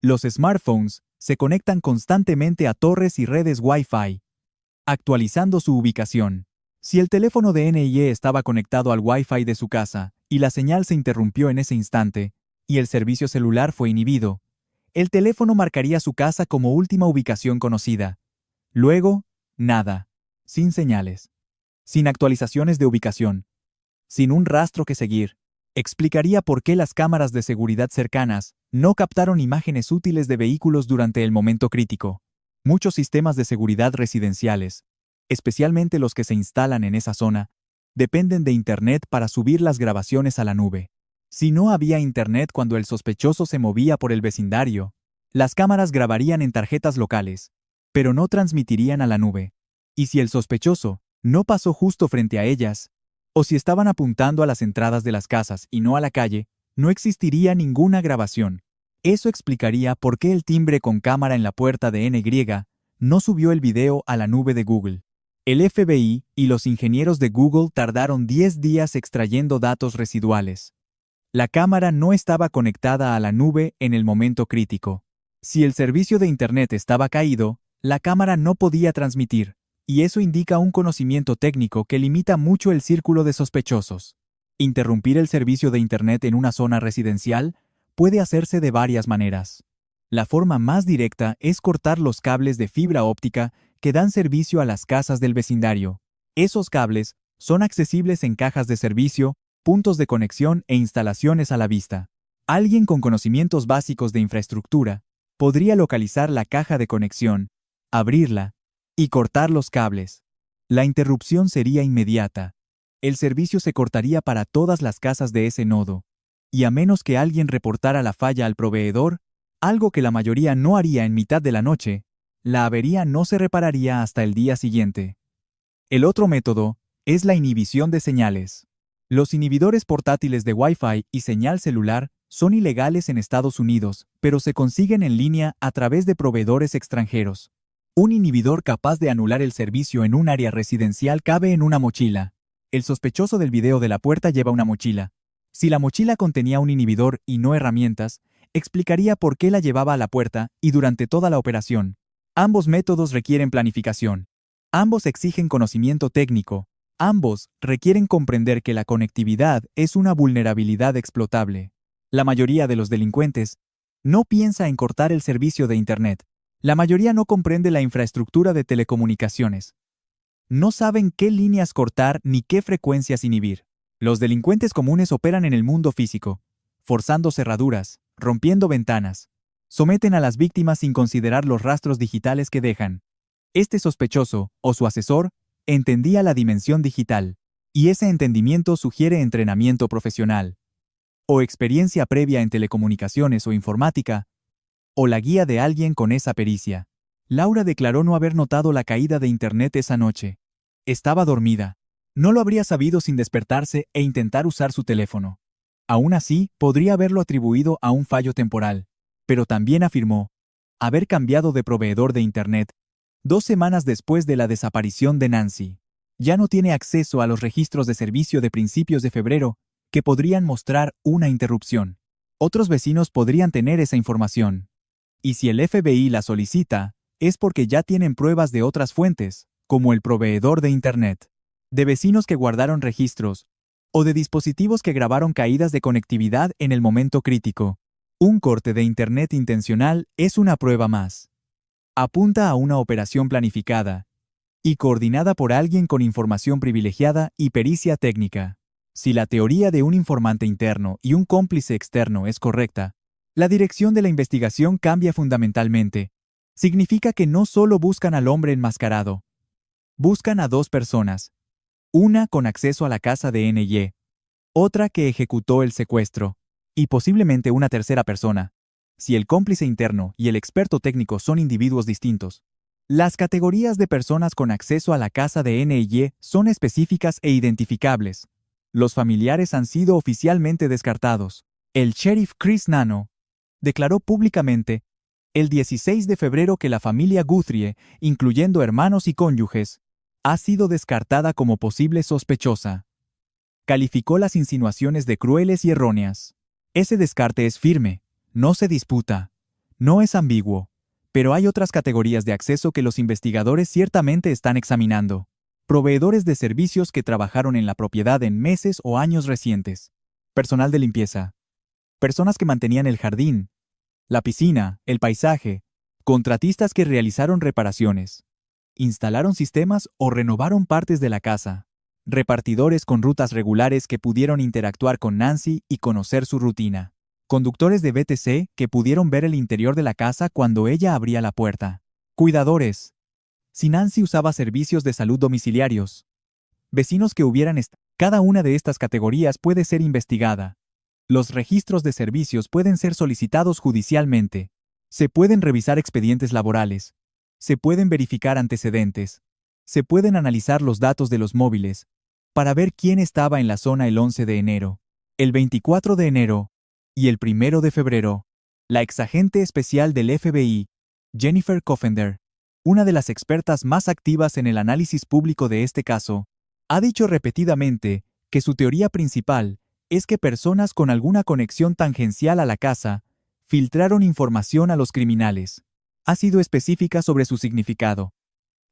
Los smartphones se conectan constantemente a torres y redes Wi-Fi, actualizando su ubicación. Si el teléfono de NY estaba conectado al Wi-Fi de su casa y la señal se interrumpió en ese instante, y el servicio celular fue inhibido, el teléfono marcaría su casa como última ubicación conocida. Luego, nada. Sin señales. Sin actualizaciones de ubicación. Sin un rastro que seguir. Explicaría por qué las cámaras de seguridad cercanas no captaron imágenes útiles de vehículos durante el momento crítico. Muchos sistemas de seguridad residenciales, especialmente los que se instalan en esa zona, dependen de Internet para subir las grabaciones a la nube. Si no había Internet cuando el sospechoso se movía por el vecindario, las cámaras grabarían en tarjetas locales, pero no transmitirían a la nube. Y si el sospechoso no pasó justo frente a ellas, o si estaban apuntando a las entradas de las casas y no a la calle, no existiría ninguna grabación. Eso explicaría por qué el timbre con cámara en la puerta de NY no subió el video a la nube de Google. El FBI y los ingenieros de Google tardaron 10 días extrayendo datos residuales. La cámara no estaba conectada a la nube en el momento crítico. Si el servicio de Internet estaba caído, la cámara no podía transmitir, y eso indica un conocimiento técnico que limita mucho el círculo de sospechosos. Interrumpir el servicio de Internet en una zona residencial puede hacerse de varias maneras. La forma más directa es cortar los cables de fibra óptica que dan servicio a las casas del vecindario. Esos cables son accesibles en cajas de servicio, puntos de conexión e instalaciones a la vista. Alguien con conocimientos básicos de infraestructura podría localizar la caja de conexión, abrirla y cortar los cables. La interrupción sería inmediata. El servicio se cortaría para todas las casas de ese nodo, y a menos que alguien reportara la falla al proveedor, algo que la mayoría no haría en mitad de la noche, la avería no se repararía hasta el día siguiente. El otro método es la inhibición de señales. Los inhibidores portátiles de Wi-Fi y señal celular son ilegales en Estados Unidos, pero se consiguen en línea a través de proveedores extranjeros. Un inhibidor capaz de anular el servicio en un área residencial cabe en una mochila. El sospechoso del video de la puerta lleva una mochila. Si la mochila contenía un inhibidor y no herramientas, explicaría por qué la llevaba a la puerta y durante toda la operación. Ambos métodos requieren planificación. Ambos exigen conocimiento técnico. Ambos requieren comprender que la conectividad es una vulnerabilidad explotable. La mayoría de los delincuentes no piensa en cortar el servicio de Internet. La mayoría no comprende la infraestructura de telecomunicaciones. No saben qué líneas cortar ni qué frecuencias inhibir. Los delincuentes comunes operan en el mundo físico, forzando cerraduras, rompiendo ventanas. Someten a las víctimas sin considerar los rastros digitales que dejan. Este sospechoso, o su asesor, entendía la dimensión digital, y ese entendimiento sugiere entrenamiento profesional, o experiencia previa en telecomunicaciones o informática, o la guía de alguien con esa pericia. Laura declaró no haber notado la caída de Internet esa noche. Estaba dormida. No lo habría sabido sin despertarse e intentar usar su teléfono. Aún así, podría haberlo atribuido a un fallo temporal, pero también afirmó haber cambiado de proveedor de Internet 2 semanas después de la desaparición de Nancy. Ya no tiene acceso a los registros de servicio de principios de febrero que podrían mostrar una interrupción. Otros vecinos podrían tener esa información. Y si el FBI la solicita, es porque ya tienen pruebas de otras fuentes, como el proveedor de Internet, de vecinos que guardaron registros, o de dispositivos que grabaron caídas de conectividad en el momento crítico. Un corte de Internet intencional es una prueba más. Apunta a una operación planificada y coordinada por alguien con información privilegiada y pericia técnica. Si la teoría de un informante interno y un cómplice externo es correcta, la dirección de la investigación cambia fundamentalmente. Significa que no solo buscan al hombre enmascarado, Buscan a dos personas. Una con acceso a la casa de N.Y., otra que ejecutó el secuestro, y posiblemente una tercera persona, si el cómplice interno y el experto técnico son individuos distintos. Las categorías de personas con acceso a la casa de N.Y. son específicas e identificables. Los familiares han sido oficialmente descartados. El sheriff Chris Nano declaró públicamente el 16 de febrero que la familia Guthrie, incluyendo hermanos y cónyuges, ha sido descartada como posible sospechosa. Calificó las insinuaciones de crueles y erróneas. Ese descarte es firme, no se disputa, no es ambiguo, pero hay otras categorías de acceso que los investigadores ciertamente están examinando. Proveedores de servicios que trabajaron en la propiedad en meses o años recientes. Personal de limpieza. Personas que mantenían el jardín, la piscina, el paisaje. Contratistas que realizaron reparaciones. Instalaron sistemas o renovaron partes de la casa. Repartidores con rutas regulares que pudieron interactuar con Nancy y conocer su rutina. Conductores de BTC que pudieron ver el interior de la casa cuando ella abría la puerta. Cuidadores. Si Nancy usaba servicios de salud domiciliarios. Vecinos que hubieran estado. Cada una de estas categorías puede ser investigada. Los registros de servicios pueden ser solicitados judicialmente. Se pueden revisar expedientes laborales. Se pueden verificar antecedentes. Se pueden analizar los datos de los móviles para ver quién estaba en la zona el 11 de enero, el 24 de enero y el 1 de febrero. La exagente especial del FBI, Jennifer Coffender, una de las expertas más activas en el análisis público de este caso, ha dicho repetidamente que su teoría principal es que personas con alguna conexión tangencial a la casa filtraron información a los criminales. Ha sido específica sobre su significado.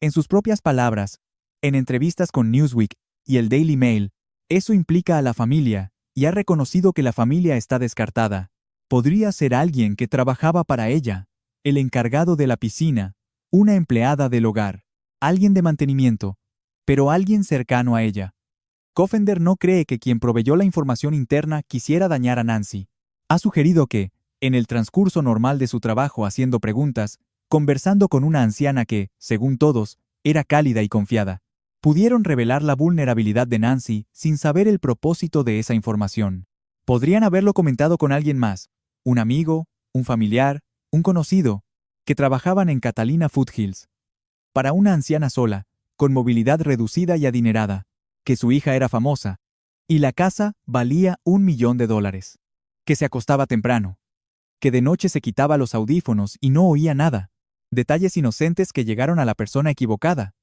En sus propias palabras, en entrevistas con Newsweek y el Daily Mail, eso implica a la familia, y ha reconocido que la familia está descartada. Podría ser alguien que trabajaba para ella, el encargado de la piscina, una empleada del hogar, alguien de mantenimiento, pero alguien cercano a ella. Coffender no cree que quien proveyó la información interna quisiera dañar a Nancy. Ha sugerido que, en el transcurso normal de su trabajo haciendo preguntas, conversando con una anciana que, según todos, era cálida y confiada, pudieron revelar la vulnerabilidad de Nancy sin saber el propósito de esa información. Podrían haberlo comentado con alguien más, un amigo, un familiar, un conocido, que trabajaban en Catalina Foothills. Para una anciana sola, con movilidad reducida y adinerada, que su hija era famosa, y la casa valía $1.000.000, que se acostaba temprano, que de noche se quitaba los audífonos y no oía nada. Detalles inocentes que llegaron a la persona equivocada.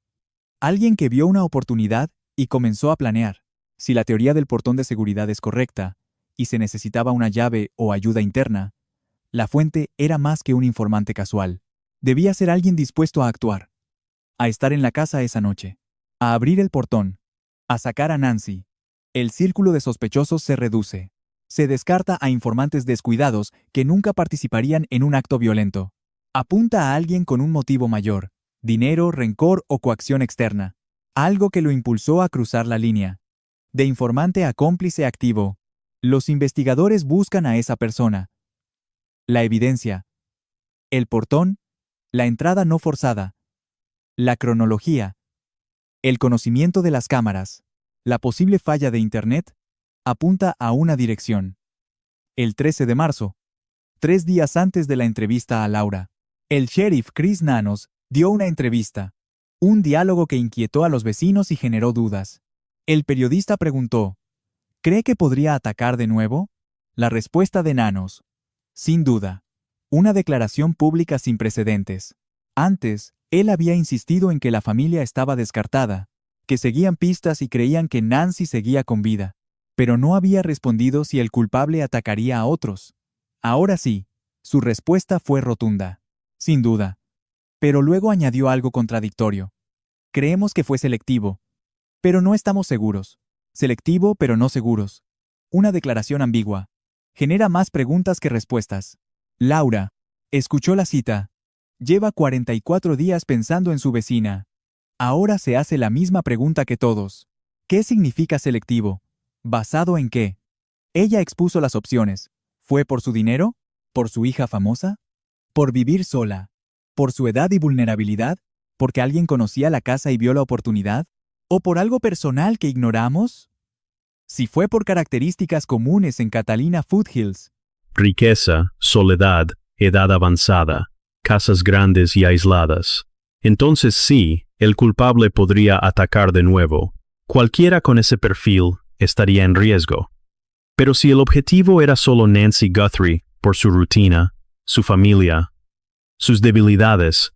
Alguien que vio una oportunidad y comenzó a planear. Si la teoría del portón de seguridad es correcta, y se necesitaba una llave o ayuda interna, la fuente era más que un informante casual. Debía ser alguien dispuesto a actuar, a estar en la casa esa noche, a abrir el portón, a sacar a Nancy. El círculo de sospechosos se reduce. Se descarta a informantes descuidados que nunca participarían en un acto violento. Apunta a alguien con un motivo mayor, dinero, rencor o coacción externa. Algo que lo impulsó a cruzar la línea. De informante a cómplice activo. Los investigadores buscan a esa persona. La evidencia. El portón. La entrada no forzada. La cronología. El conocimiento de las cámaras. La posible falla de Internet. Apunta a una dirección. El 13 de marzo. 3 días antes de la entrevista a Laura. El sheriff Chris Nanos dio una entrevista. Un diálogo que inquietó a los vecinos y generó dudas. El periodista preguntó, ¿cree que podría atacar de nuevo? La respuesta de Nanos. Sin duda. Una declaración pública sin precedentes. Antes, él había insistido en que la familia estaba descartada, que seguían pistas y creían que Nancy seguía con vida, pero no había respondido si el culpable atacaría a otros. Ahora sí, su respuesta fue rotunda. Sin duda. Pero luego añadió algo contradictorio. Creemos que fue selectivo, pero no estamos seguros. Selectivo, pero no seguros. Una declaración ambigua. Genera más preguntas que respuestas. Laura escuchó la cita. Lleva 44 días pensando en su vecina. Ahora se hace la misma pregunta que todos. ¿Qué significa selectivo? ¿Basado en qué? Ella expuso las opciones. ¿Fue por su dinero? ¿Por su hija famosa? ¿Por vivir sola? ¿Por su edad y vulnerabilidad? ¿Porque alguien conocía la casa y vio la oportunidad? ¿O por algo personal que ignoramos? Si fue por características comunes en Catalina Foothills, Riqueza, soledad, edad avanzada, casas grandes y aisladas. Entonces sí, el culpable podría atacar de nuevo. Cualquiera con ese perfil estaría en riesgo. Pero si el objetivo era solo Nancy Guthrie, por su rutina, su familia, sus debilidades,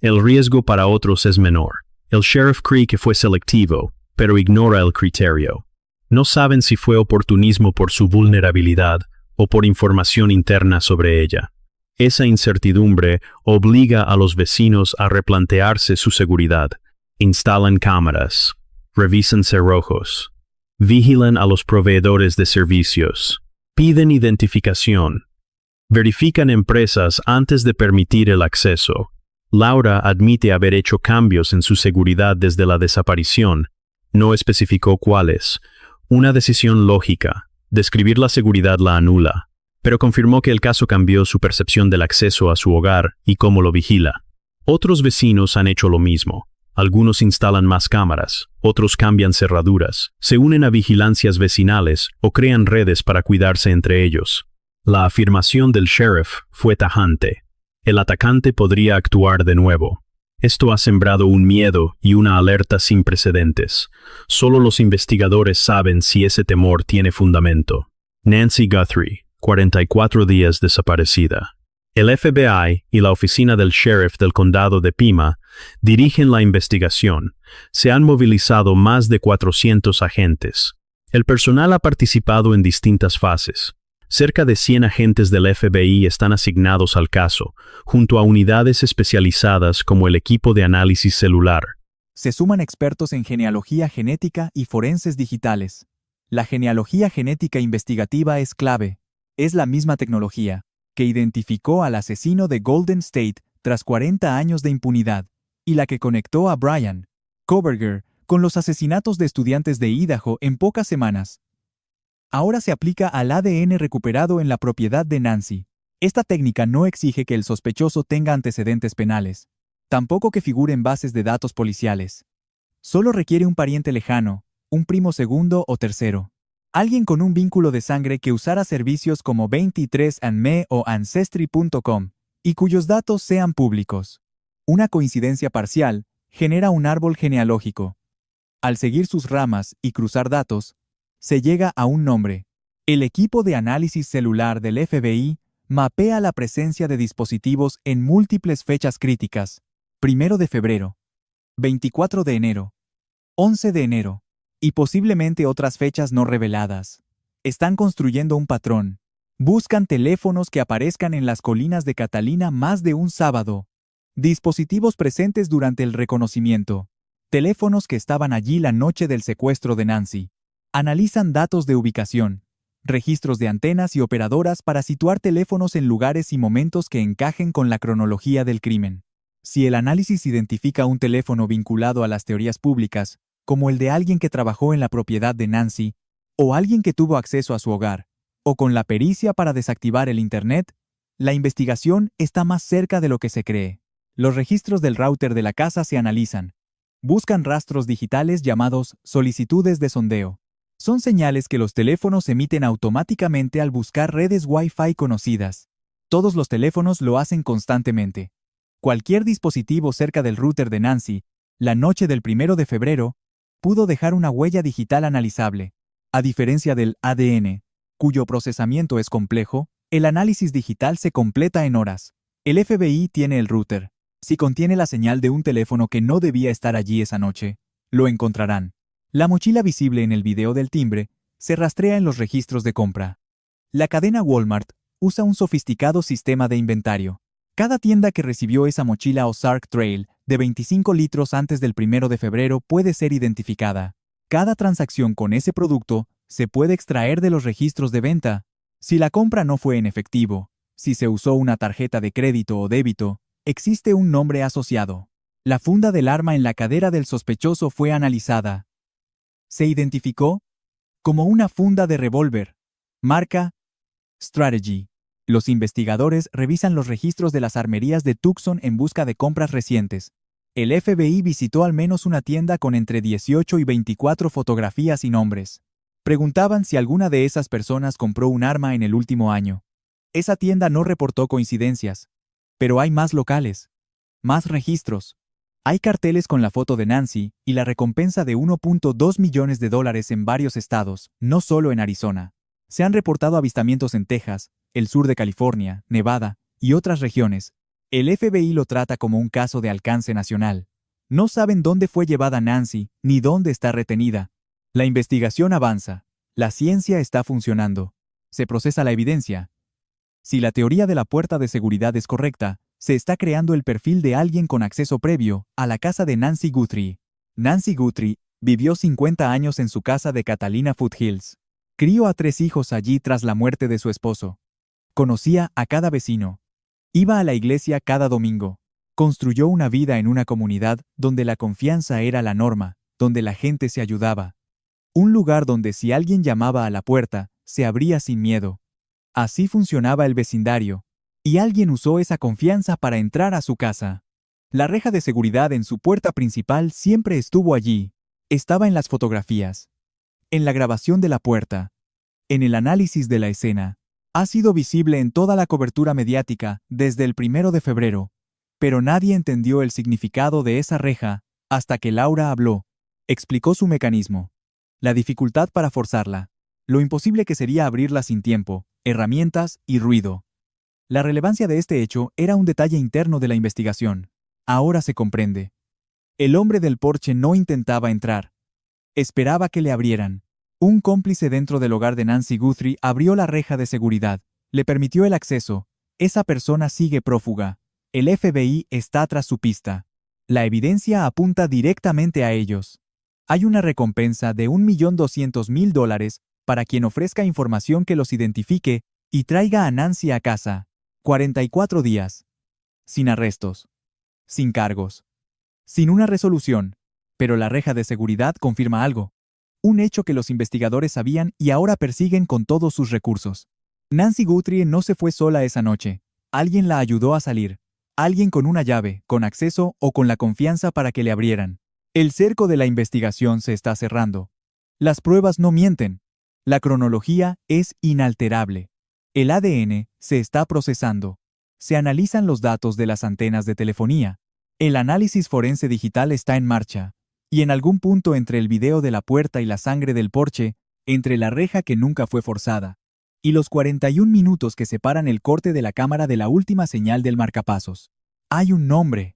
el riesgo para otros es menor. El sheriff cree que fue selectivo, pero ignora el criterio. No saben si fue oportunismo por su vulnerabilidad o por información interna sobre ella. Esa incertidumbre obliga a los vecinos a replantearse su seguridad. Instalan cámaras, revisan cerrojos, vigilan a los proveedores de servicios, piden identificación, verifican empresas antes de permitir el acceso. Laura admite haber hecho cambios en su seguridad desde la desaparición. No especificó cuáles. Una decisión lógica. Describir la seguridad la anula, pero confirmó que el caso cambió su percepción del acceso a su hogar y cómo lo vigila. Otros vecinos han hecho lo mismo. Algunos instalan más cámaras, otros cambian cerraduras, se unen a vigilancias vecinales o crean redes para cuidarse entre ellos. La afirmación del sheriff fue tajante. El atacante podría actuar de nuevo. Esto ha sembrado un miedo y una alerta sin precedentes. Solo los investigadores saben si ese temor tiene fundamento. Nancy Guthrie, 44 días desaparecida. El FBI y la oficina del sheriff del condado de Pima dirigen la investigación. Se han movilizado más de 400 agentes. El personal ha participado en distintas fases. Cerca de 100 agentes del FBI están asignados al caso, junto a unidades especializadas como el equipo de análisis celular. Se suman expertos en genealogía genética y forenses digitales. La genealogía genética investigativa es clave. Es la misma tecnología que identificó al asesino de Golden State tras 40 años de impunidad, y la que conectó a Brian Kohberger con los asesinatos de estudiantes de Idaho en pocas semanas. Ahora se aplica al ADN recuperado en la propiedad de Nancy. Esta técnica no exige que el sospechoso tenga antecedentes penales, tampoco que figure en bases de datos policiales. Solo requiere un pariente lejano, un primo segundo o tercero. Alguien con un vínculo de sangre que usara servicios como 23andMe o Ancestry.com y cuyos datos sean públicos. Una coincidencia parcial genera un árbol genealógico. Al seguir sus ramas y cruzar datos, se llega a un nombre. El equipo de análisis celular del FBI mapea la presencia de dispositivos en múltiples fechas críticas. 1 de febrero, 24 de enero, 11 de enero, y posiblemente otras fechas no reveladas. Están construyendo un patrón. Buscan teléfonos que aparezcan en las colinas de Catalina más de un sábado. Dispositivos presentes durante el reconocimiento. Teléfonos que estaban allí la noche del secuestro de Nancy. Analizan datos de ubicación, registros de antenas y operadoras para situar teléfonos en lugares y momentos que encajen con la cronología del crimen. Si el análisis identifica un teléfono vinculado a las teorías públicas, como el de alguien que trabajó en la propiedad de Nancy, o alguien que tuvo acceso a su hogar, o con la pericia para desactivar el Internet, la investigación está más cerca de lo que se cree. Los registros del router de la casa se analizan. Buscan rastros digitales llamados solicitudes de sondeo. Son señales que los teléfonos emiten automáticamente al buscar redes Wi-Fi conocidas. Todos los teléfonos lo hacen constantemente. Cualquier dispositivo cerca del router de Nancy, la noche del 1 de febrero, pudo dejar una huella digital analizable. A diferencia del ADN, cuyo procesamiento es complejo, el análisis digital se completa en horas. El FBI tiene el router. Si contiene la señal de un teléfono que no debía estar allí esa noche, lo encontrarán. La mochila visible en el video del timbre se rastrea en los registros de compra. La cadena Walmart usa un sofisticado sistema de inventario. Cada tienda que recibió esa mochila Ozark Trail de 25 litros antes del 1 de febrero puede ser identificada. Cada transacción con ese producto se puede extraer de los registros de venta. Si la compra no fue en efectivo, si se usó una tarjeta de crédito o débito, existe un nombre asociado. La funda del arma en la cadera del sospechoso fue analizada. Se identificó como una funda de revólver. Marca Strategy. Los investigadores revisan los registros de las armerías de Tucson en busca de compras recientes. El FBI visitó al menos una tienda con entre 18 y 24 fotografías y nombres. Preguntaban si alguna de esas personas compró un arma en el último año. Esa tienda no reportó coincidencias. Pero hay más locales, más registros. Hay carteles con la foto de Nancy y la recompensa de $1.2 millones en varios estados, no solo en Arizona. Se han reportado avistamientos en Texas, el sur de California, Nevada y otras regiones. El FBI lo trata como un caso de alcance nacional. No saben dónde fue llevada Nancy ni dónde está retenida. La investigación avanza. La ciencia está funcionando. Se procesa la evidencia. Si la teoría de la puerta de seguridad es correcta, se está creando el perfil de alguien con acceso previo a la casa de Nancy Guthrie. Nancy Guthrie vivió 50 años en su casa de Catalina Foothills. Crió a 3 hijos allí tras la muerte de su esposo. Conocía a cada vecino. Iba a la iglesia cada domingo. Construyó una vida en una comunidad donde la confianza era la norma, donde la gente se ayudaba. Un lugar donde si alguien llamaba a la puerta, se abría sin miedo. Así funcionaba el vecindario. Y alguien usó esa confianza para entrar a su casa. La reja de seguridad en su puerta principal siempre estuvo allí. Estaba en las fotografías, en la grabación de la puerta, en el análisis de la escena. Ha sido visible en toda la cobertura mediática desde el 1 de febrero, pero nadie entendió el significado de esa reja hasta que Laura habló. Explicó su mecanismo, la dificultad para forzarla, lo imposible que sería abrirla sin tiempo, herramientas y ruido. La relevancia de este hecho era un detalle interno de la investigación. Ahora se comprende. El hombre del porche no intentaba entrar. Esperaba que le abrieran. Un cómplice dentro del hogar de Nancy Guthrie abrió la reja de seguridad. Le permitió el acceso. Esa persona sigue prófuga. El FBI está tras su pista. La evidencia apunta directamente a ellos. Hay una recompensa de $1.200.000 para quien ofrezca información que los identifique y traiga a Nancy a casa. 44 días. Sin arrestos. Sin cargos. Sin una resolución. Pero la reja de seguridad confirma algo. Un hecho que los investigadores sabían y ahora persiguen con todos sus recursos. Nancy Guthrie no se fue sola esa noche. Alguien la ayudó a salir. Alguien con una llave, con acceso o con la confianza para que le abrieran. El cerco de la investigación se está cerrando. Las pruebas no mienten. La cronología es inalterable. El ADN se está procesando. Se analizan los datos de las antenas de telefonía. El análisis forense digital está en marcha. Y en algún punto entre el video de la puerta y la sangre del porche, entre la reja que nunca fue forzada, y los 41 minutos que separan el corte de la cámara de la última señal del marcapasos, hay un nombre.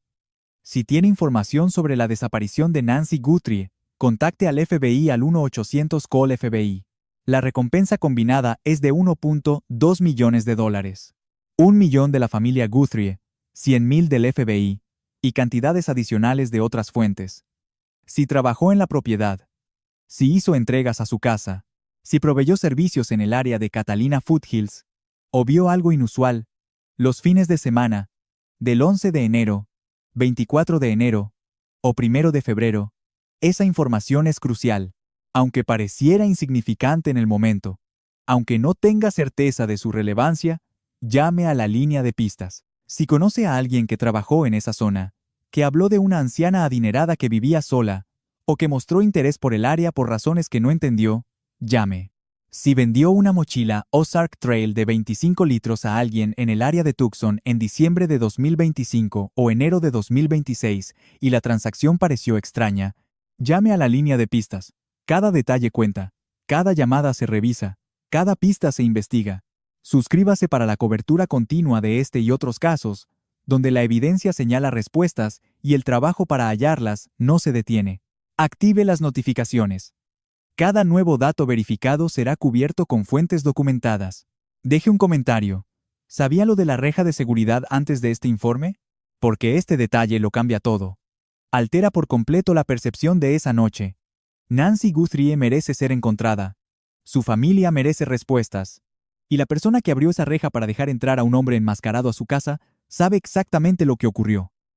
Si tiene información sobre la desaparición de Nancy Guthrie, contacte al FBI al 1-800-CALL-FBI. La recompensa combinada es de $1.2 millones. $1 millón de la familia Guthrie, $100,000 del FBI, y cantidades adicionales de otras fuentes. Si trabajó en la propiedad, si hizo entregas a su casa, si proveyó servicios en el área de Catalina Foothills, o vio algo inusual, los fines de semana, del 11 de enero, 24 de enero, o 1 de febrero, esa información es crucial, aunque pareciera insignificante en el momento. Aunque no tenga certeza de su relevancia, llame a la línea de pistas. Si conoce a alguien que trabajó en esa zona, que habló de una anciana adinerada que vivía sola, o que mostró interés por el área por razones que no entendió, llame. Si vendió una mochila Ozark Trail de 25 litros a alguien en el área de Tucson en diciembre de 2025 o enero de 2026 y la transacción pareció extraña, llame a la línea de pistas. Cada detalle cuenta, cada llamada se revisa, cada pista se investiga. Suscríbase para la cobertura continua de este y otros casos, donde la evidencia señala respuestas y el trabajo para hallarlas no se detiene. Active las notificaciones. Cada nuevo dato verificado será cubierto con fuentes documentadas. Deje un comentario. ¿Sabía lo de la reja de seguridad antes de este informe? Porque este detalle lo cambia todo. Altera por completo la percepción de esa noche. Nancy Guthrie merece ser encontrada. Su familia merece respuestas. Y la persona que abrió esa reja para dejar entrar a un hombre enmascarado a su casa sabe exactamente lo que ocurrió.